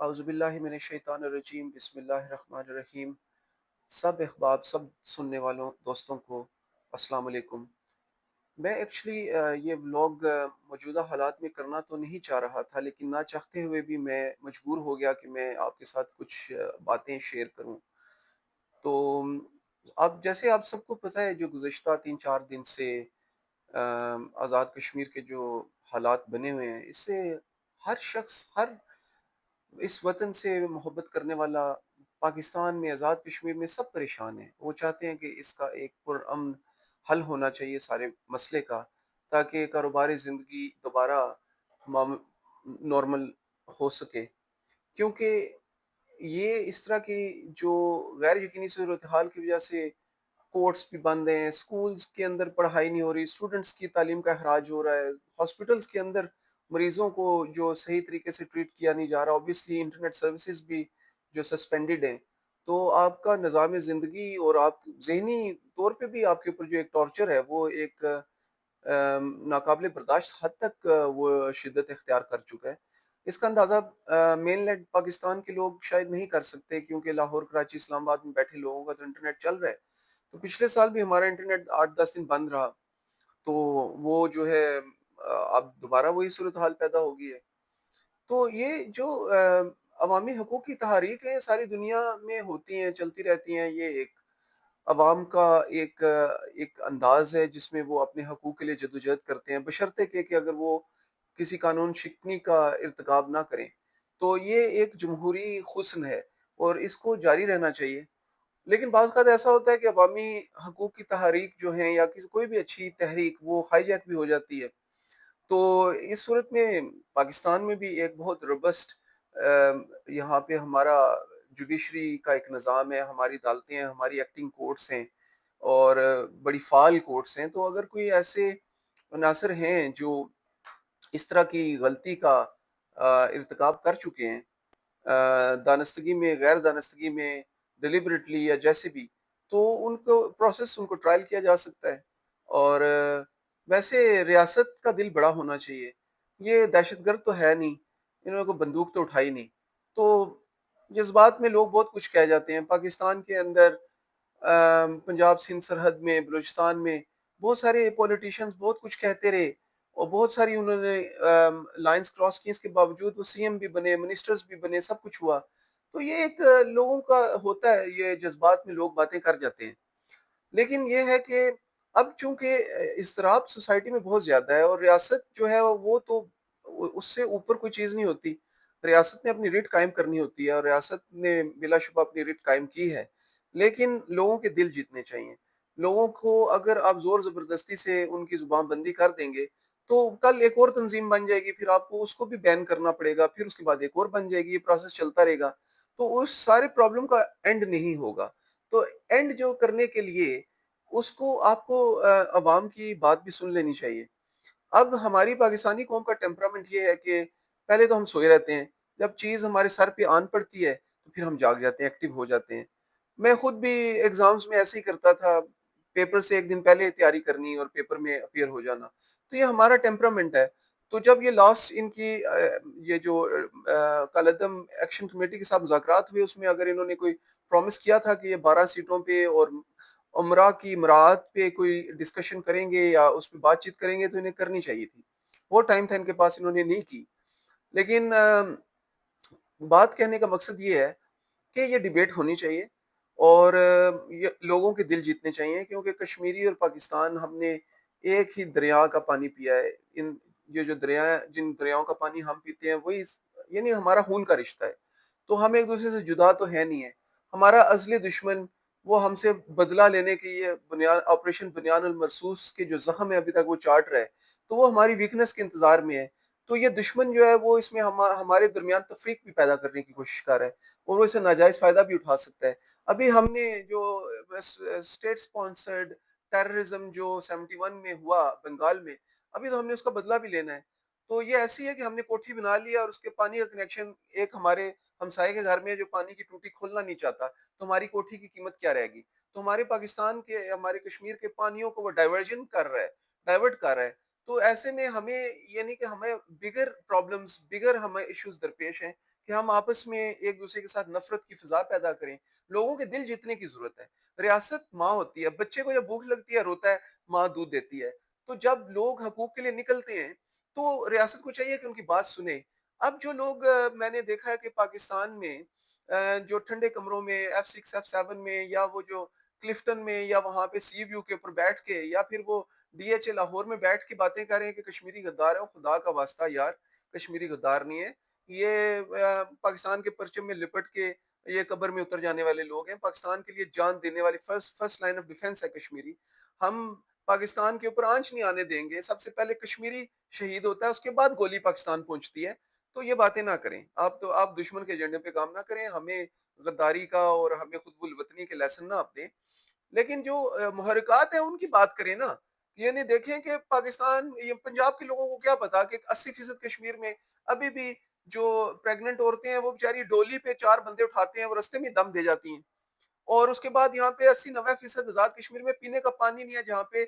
اعوذ باللہ من الشیطان الرجیم، بسم اللہ الرحمن الرحیم۔ سب احباب، سب سننے والوں دوستوں کو السلام علیکم۔ میں ایکچولی یہ ولاگ موجودہ حالات میں کرنا تو نہیں چاہ رہا تھا، لیکن نہ چاہتے ہوئے بھی میں مجبور ہو گیا کہ میں آپ کے ساتھ کچھ باتیں شیئر کروں۔ تو اب جیسے آپ سب کو پتہ ہے، جو گزشتہ 3-4 دن سے آزاد کشمیر کے جو حالات بنے ہوئے ہیں، اس سے ہر شخص، ہر اس وطن سے محبت کرنے والا، پاکستان میں آزاد کشمیر میں سب پریشان ہیں۔ وہ چاہتے ہیں کہ اس کا ایک پرامن حل ہونا چاہیے سارے مسئلے کا، تاکہ کاروباری زندگی دوبارہ نارمل ہو سکے، کیونکہ یہ اس طرح کی جو غیر یقینی صورتحال کی وجہ سے کورٹس بھی بند ہیں، سکولز کے اندر پڑھائی نہیں ہو رہی، اسٹوڈنٹس کی تعلیم کا اخراج ہو رہا ہے، ہاسپٹلس کے اندر مریضوں کو جو صحیح طریقے سے ٹریٹ کیا نہیں جا رہا، اوبیسلی انٹرنیٹ سروسز بھی جو سسپینڈڈ ہیں، تو آپ کا نظام زندگی اور آپ ذہنی طور پہ بھی آپ کے اوپر جو ایک ٹارچر ہے، وہ ایک ناقابل برداشت حد تک وہ شدت اختیار کر چکا ہے۔ اس کا اندازہ مین لینڈ پاکستان کے لوگ شاید نہیں کر سکتے، کیونکہ لاہور، کراچی، اسلام آباد میں بیٹھے لوگوں کا تو انٹرنیٹ چل رہا ہے۔ تو پچھلے سال بھی ہمارا انٹرنیٹ 8-10 دن بند رہا، تو وہ جو ہے اب دوبارہ وہی صورتحال پیدا ہو گئی ہے۔ تو یہ جو عوامی حقوق کی تحریک ہے، ساری دنیا میں ہوتی ہیں، چلتی رہتی ہیں۔ یہ ایک عوام کا ایک انداز ہے جس میں وہ اپنے حقوق کے لیے جدوجہد کرتے ہیں، بشرطے کہ اگر وہ کسی قانون شکنی کا ارتکاب نہ کریں، تو یہ ایک جمہوری حسن ہے اور اس کو جاری رہنا چاہیے۔ لیکن بعض اوقات ایسا ہوتا ہے کہ عوامی حقوق کی تحریک جو ہیں، یا کوئی بھی اچھی تحریک، وہ ہائی جیک بھی ہو جاتی ہے۔ تو اس صورت میں پاکستان میں بھی ایک بہت روبسٹ یہاں پہ ہمارا جوڈیشری کا ایک نظام ہے، ہماری عدالتیں ہیں، ہماری ایکٹنگ کورٹس ہیں، اور بڑی فعال کورٹس ہیں۔ تو اگر کوئی ایسے عناصر ہیں جو اس طرح کی غلطی کا ارتکاب کر چکے ہیں، دانستگی میں، غیر دانستگی میں، ڈیلیبریٹلی یا جیسے بھی، تو ان کو ٹرائل کیا جا سکتا ہے۔ اور ویسے ریاست کا دل بڑا ہونا چاہیے، یہ دہشت گرد تو ہے نہیں، انہوں نے کوئی بندوق تو اٹھائی نہیں۔ تو جذبات میں لوگ بہت کچھ کہہ جاتے ہیں۔ پاکستان کے اندر پنجاب سندھ سرحد میں، بلوچستان میں بہت سارے پولیٹیشنز بہت کچھ کہتے رہے، اور بہت ساری انہوں نے لائنز کراس کی، اس کے باوجود وہ سی ایم بھی بنے، منسٹرز بھی بنے، سب کچھ ہوا۔ تو یہ ایک لوگوں کا ہوتا ہے، یہ جذبات میں لوگ باتیں کر جاتے ہیں۔ لیکن یہ ہے کہ اب چونکہ اضطراب سوسائٹی میں بہت زیادہ ہے، اور ریاست جو ہے وہ تو اس سے اوپر کوئی چیز نہیں ہوتی۔ ریاست نے اپنی ریٹ قائم کرنی ہوتی ہے، اور ریاست نے بلا شبہ اپنی ریٹ قائم کی ہے، لیکن لوگوں کے دل جیتنے چاہیے۔ لوگوں کو اگر آپ زور زبردستی سے ان کی زبان بندی کر دیں گے، تو کل ایک اور تنظیم بن جائے گی، پھر آپ کو اس کو بھی بین کرنا پڑے گا، پھر اس کے بعد ایک اور بن جائے گی، یہ پروسیس چلتا رہے گا۔ تو اس سارے پرابلم کا اینڈ نہیں ہوگا۔ تو اینڈ جو کرنے کے لیے اس کو آپ کو عوام کی بات بھی سن لینی چاہیے۔ اب ہماری پاکستانی قوم کا ٹیمپرامنٹ یہ ہے کہ پہلے تو ہم سوئے رہتے ہیں، جب چیز ہمارے سر پہ آن پڑتی ہے تو پھر ہم جاگ جاتے ہیں، ایکٹیو ہو جاتے ہیں۔ میں خود بھی ایگزامز میں ایسے ہی کرتا تھا، پیپر سے ایک دن پہلے تیاری کرنی اور پیپر میں اپیئر ہو جانا۔ تو یہ ہمارا ٹیمپرامنٹ ہے۔ تو جب یہ لاسٹ ان کی یہ جو کالعدم ایکشن کمیٹی کے ساتھ مذاکرات ہوئے، اس میں اگر انہوں نے کوئی پرومس کیا تھا کہ یہ 12 سیٹوں پہ اور عمرہ کی مراعات پہ کوئی ڈسکشن کریں گے یا اس پہ بات چیت کریں گے، تو انہیں کرنی چاہیے تھی۔ وہ ٹائم تھا ان کے پاس، انہوں نے نہیں کی۔ لیکن بات کہنے کا مقصد یہ ہے کہ یہ ڈیبیٹ ہونی چاہیے، اور یہ لوگوں کے دل جیتنے چاہیے، کیونکہ کشمیری اور پاکستان، ہم نے ایک ہی دریا کا پانی پیا ہے۔ یہ جو دریا، جن دریاؤں کا پانی ہم پیتے ہیں، وہی یعنی ہمارا خون کا رشتہ ہے۔ تو ہم ایک دوسرے سے جدا تو ہے نہیں ہے۔ ہمارا ازلی دشمن وہ ہم سے بدلہ لینے کے یہ آپریشن بنیان المرصوص کے جو زخم ہے ابھی تک وہ چاٹ رہا ہے، تو وہ ہماری ویکنس کے انتظار میں ہے۔ تو یہ دشمن جو ہے وہ اس میں ہمارے درمیان تفریق بھی پیدا کرنے کی کوشش کر رہا ہے، اور وہ اسے ناجائز فائدہ بھی اٹھا سکتا ہے۔ ابھی ہم نے جو اسٹیٹ سپانسرڈ ٹیررزم جو 71 میں ہوا بنگال میں، ابھی تو ہم نے اس کا بدلہ بھی لینا ہے۔ تو یہ ایسی ہے کہ ہم نے کوٹھی بنا لی ہے، اور اس کے پانی کا کنیکشن ایک ہمارے ہمسائے کے گھر میں ہے جو پانی کی ٹوٹی کھولنا نہیں چاہتا، تو ہماری کوٹھی کی قیمت کیا رہے گی؟ تو ہمارے پاکستان کے، ہمارے کشمیر کے پانیوں کو وہ ڈائیورٹ کر رہا ہے۔ تو ایسے میں ہمیں یعنی کہ ہمیں بگر پرابلمز بگر ہمیں ایشوز درپیش ہیں کہ ہم آپس میں ایک دوسرے کے ساتھ نفرت کی فضا پیدا کریں. لوگوں کے دل جیتنے کی ضرورت ہے. ریاست ماں ہوتی ہے، بچے کو جب بھوک لگتی ہے روتا ہے، ماں دودھ دیتی ہے. تو جب لوگ حقوق کے لیے نکلتے ہیں تو ریاست کو چاہیے کہ ان کی بات سنیں. اب جو لوگ میں نے دیکھا ہے کہ پاکستان میں جو ٹھنڈے کمروں میں F6 F7 میں یا وہ جو کلفٹن میں یا وہاں پہ سی ویو کے اوپر بیٹھ کے یا پھر وہ DHA لاہور میں بیٹھ کے باتیں کر رہے ہیں کہ کشمیری غدار ہے. خدا کا واسطہ یار، کشمیری غدار نہیں ہے یہ. پاکستان کے پرچم میں لپٹ کے یہ قبر میں اتر جانے والے لوگ ہیں. پاکستان کے لیے جان دینے والی فرسٹ لائن آف ڈیفنس ہے کشمیری. ہم پاکستان کے اوپر آنچ نہیں آنے دیں گے. سب سے پہلے کشمیری شہید ہوتا ہے، اس کے بعد گولی پاکستان پہنچتی ہے. تو یہ باتیں نہ کریں آپ. تو آپ دشمن کے ایجنڈے پہ کام نہ کریں. ہمیں غداری کا اور ہمیں خود الوطنی کے لیسن نہ آپ دیں. لیکن جو محرکات ہیں ان کی بات کریں نا. یعنی دیکھیں کہ پاکستان، یہ پنجاب کے لوگوں کو کیا پتا کہ 80% کشمیر میں ابھی بھی جو پریگننٹ عورتیں ہیں وہ بیچاری ڈولی پہ 4 بندے اٹھاتے ہیں، وہ رستے میں دم دے جاتی ہیں. اور اس کے بعد یہاں پہ 80-90% آزاد کشمیر میں پینے کا پانی نہیں ہے، جہاں پہ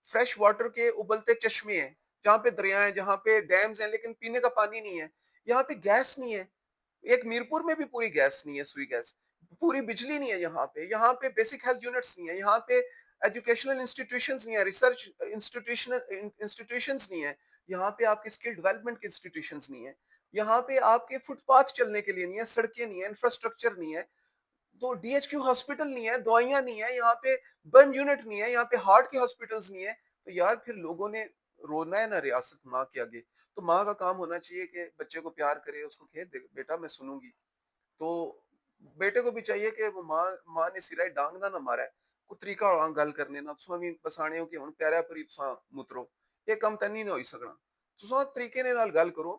فریش واٹر کے ابلتے چشمے ہیں، جہاں پہ دریا ہیں، جہاں پہ ڈیمز ہیں، لیکن پینے کا پانی نہیں ہے. یہاں پہ گیس نہیں ہے. ایک میرپور میں بھی پوری گیس نہیں ہے، سوئی گیس. پوری بجلی نہیں ہے یہاں پہ. یہاں پہ بیسک ہیلتھ یونٹس نہیں ہے. یہاں پہ ایجوکیشنل انسٹیٹیوشنز نہیں ہے، ریسرچ انسٹیٹیوشنز نہیں ہے. یہاں پہ آپ کے اسکل ڈیولپمنٹ کے انسٹیٹیوشنز نہیں ہے. یہاں پہ آپ کے فٹ پاتھ چلنے کے لیے نہیں ہے، سڑکیں نہیں ہیں، انفراسٹرکچر نہیں ہے. تو DHQ ہاسپٹل نہیں ہے، دوائیاں نہیں ہے یہاں پہ، برن یونٹ نہیں ہے یہاں پہ، ہارٹ کے ہاسپٹلز نہیں ہے. تو یار پھر لوگوں نے رونا ہے نا ریاست ماں کے آگے. تو ماں کا کام ہونا چاہیے کہ بچے کو پیار کرے، اس کو کہے بیٹا میں سنوں گی. تو بیٹے کو بھی چاہیے کہ وہ ماں نے سرائے ڈانگ نہ مارا ہے کوئی طریقہ ہونا گل کرنے نا. تساں بھی بسانے ہو کہ ہن پیرا پری تساں مترو، یہ کم تنی نہ ہوئی سکنا. تساں طریقے نال گل کرو.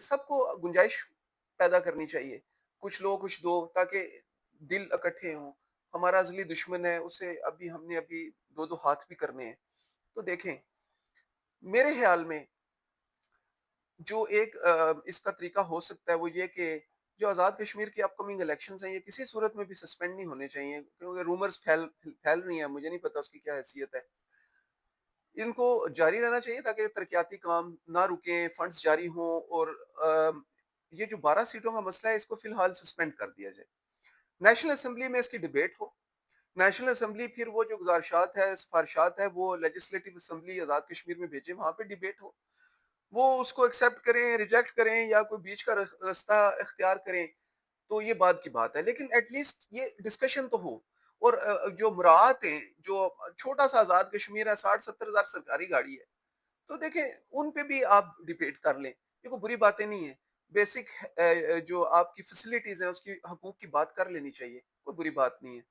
سب کو گنجائش پیدا کرنی چاہیے، کچھ لو کچھ دو، تاکہ دل اکٹھے ہوں. ہمارا ازلی دشمن ہے، اسے ہم نے ابھی دو دو ہاتھ بھی کرنے ہیں. تو دیکھیں میرے خیال میں جو ایک اس کا طریقہ ہو سکتا ہے وہ یہ کہ جو آزاد کشمیر کی اپ کمنگ الیکشنز ہیں یہ کسی صورت میں بھی سسپینڈ نہیں ہونے چاہیے، کیونکہ رومرز پھیل رہی ہیں. مجھے نہیں پتا اس کی کیا حیثیت ہے. ان کو جاری رہنا چاہیے تاکہ ترقیاتی کام نہ رکیں، فنڈز جاری ہوں. اور یہ جو 12 سیٹوں کا مسئلہ ہے اس کو فی الحال سسپینڈ کر دیا جائے. نیشنل اسمبلی میں اس کی ڈیبیٹ ہو. نیشنل اسمبلی پھر وہ جو گزارشات ہے، سفارشات ہے، وہ لیجسلیٹو اسمبلی آزاد کشمیر میں بھیجے، وہاں پہ ڈیبیٹ ہو. وہ اس کو ایکسیپٹ کریں، ریجیکٹ کریں یا کوئی بیچ کا راستہ اختیار کریں تو یہ بات کی بات ہے. لیکن ایٹ لیسٹ یہ ڈسکشن تو ہو. اور جو مراعات ہیں، جو چھوٹا سا آزاد کشمیر ہے، 60-70 ہزار سرکاری گاڑی ہے، تو دیکھیں ان پہ بھی آپ ڈیبیٹ کر لیں. یہ کوئی بری باتیں نہیں ہیں. بیسک جو آپ کی فیسلٹیز ہیں اس کی حقوق کی بات کر لینی چاہیے، کوئی بری بات نہیں ہے.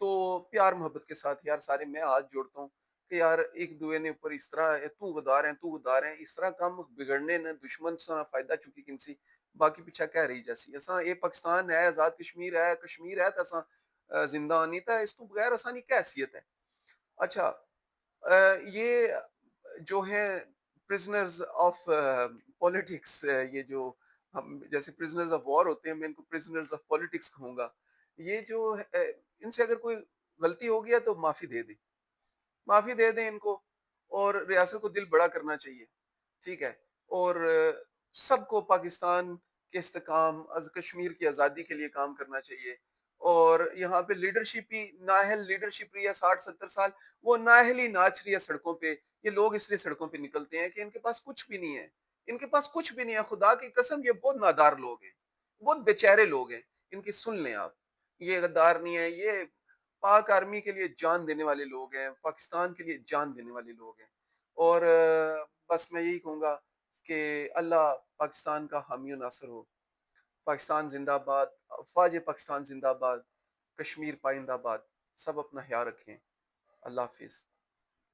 تو پیار محبت کے ساتھ یار سارے میں ہاتھ جوڑتا ہوں کہ یار ایک دوے نے اوپر اس طرح تو غدار ہیں اس طرح کم بگڑنے نہ دشمن سا فائدہ چکی کنسی باقی پیچھا کہہ رہی جیسی اساں یہ پاکستان ہے، آزاد کشمیر ہے تو زندہ آنی تھا اس تو بغیر آسانی کیا حیثیت ہے. اچھا یہ جو ہے پرزنرز آف پولیٹکس، یہ جو ہم جیسے پرزنرز آف وار ہوتے ہیں، میں ان کو پرزنرز آف پولیٹکس کہوں گا. یہ جو ان سے اگر کوئی غلطی ہو گیا تو معافی دے دیں ان کو. اور ریاست کو دل بڑا کرنا چاہیے، ٹھیک ہے. اور سب کو پاکستان کے استحکام کشمیر کی آزادی کے لیے کام کرنا چاہیے. اور یہاں پہ لیڈرشپ ہی نااہل لیڈرشپ رہی ہے 60-70 سال، وہ نااہل ہی ناچ رہی ہے سڑکوں پہ. یہ لوگ اس لیے سڑکوں پہ نکلتے ہیں کہ ان کے پاس کچھ بھی نہیں ہے. ان کے پاس کچھ بھی نہیں ہے، خدا کی قسم یہ بہت نادار لوگ ہیں، بہت بیچارے لوگ ہیں. ان کی سن لیں آپ. یہ غدار نہیں ہے، یہ پاک آرمی کے لیے جان دینے والے لوگ ہیں، پاکستان کے لیے جان دینے والے لوگ ہیں. اور بس میں یہی کہوں گا کہ اللہ پاکستان کا حامی و ناصر ہو. پاکستان زندہ باد، افواج پاکستان زندہ باد، کشمیر پائندہ باد. سب اپنا خیال رکھیں. اللہ حافظ.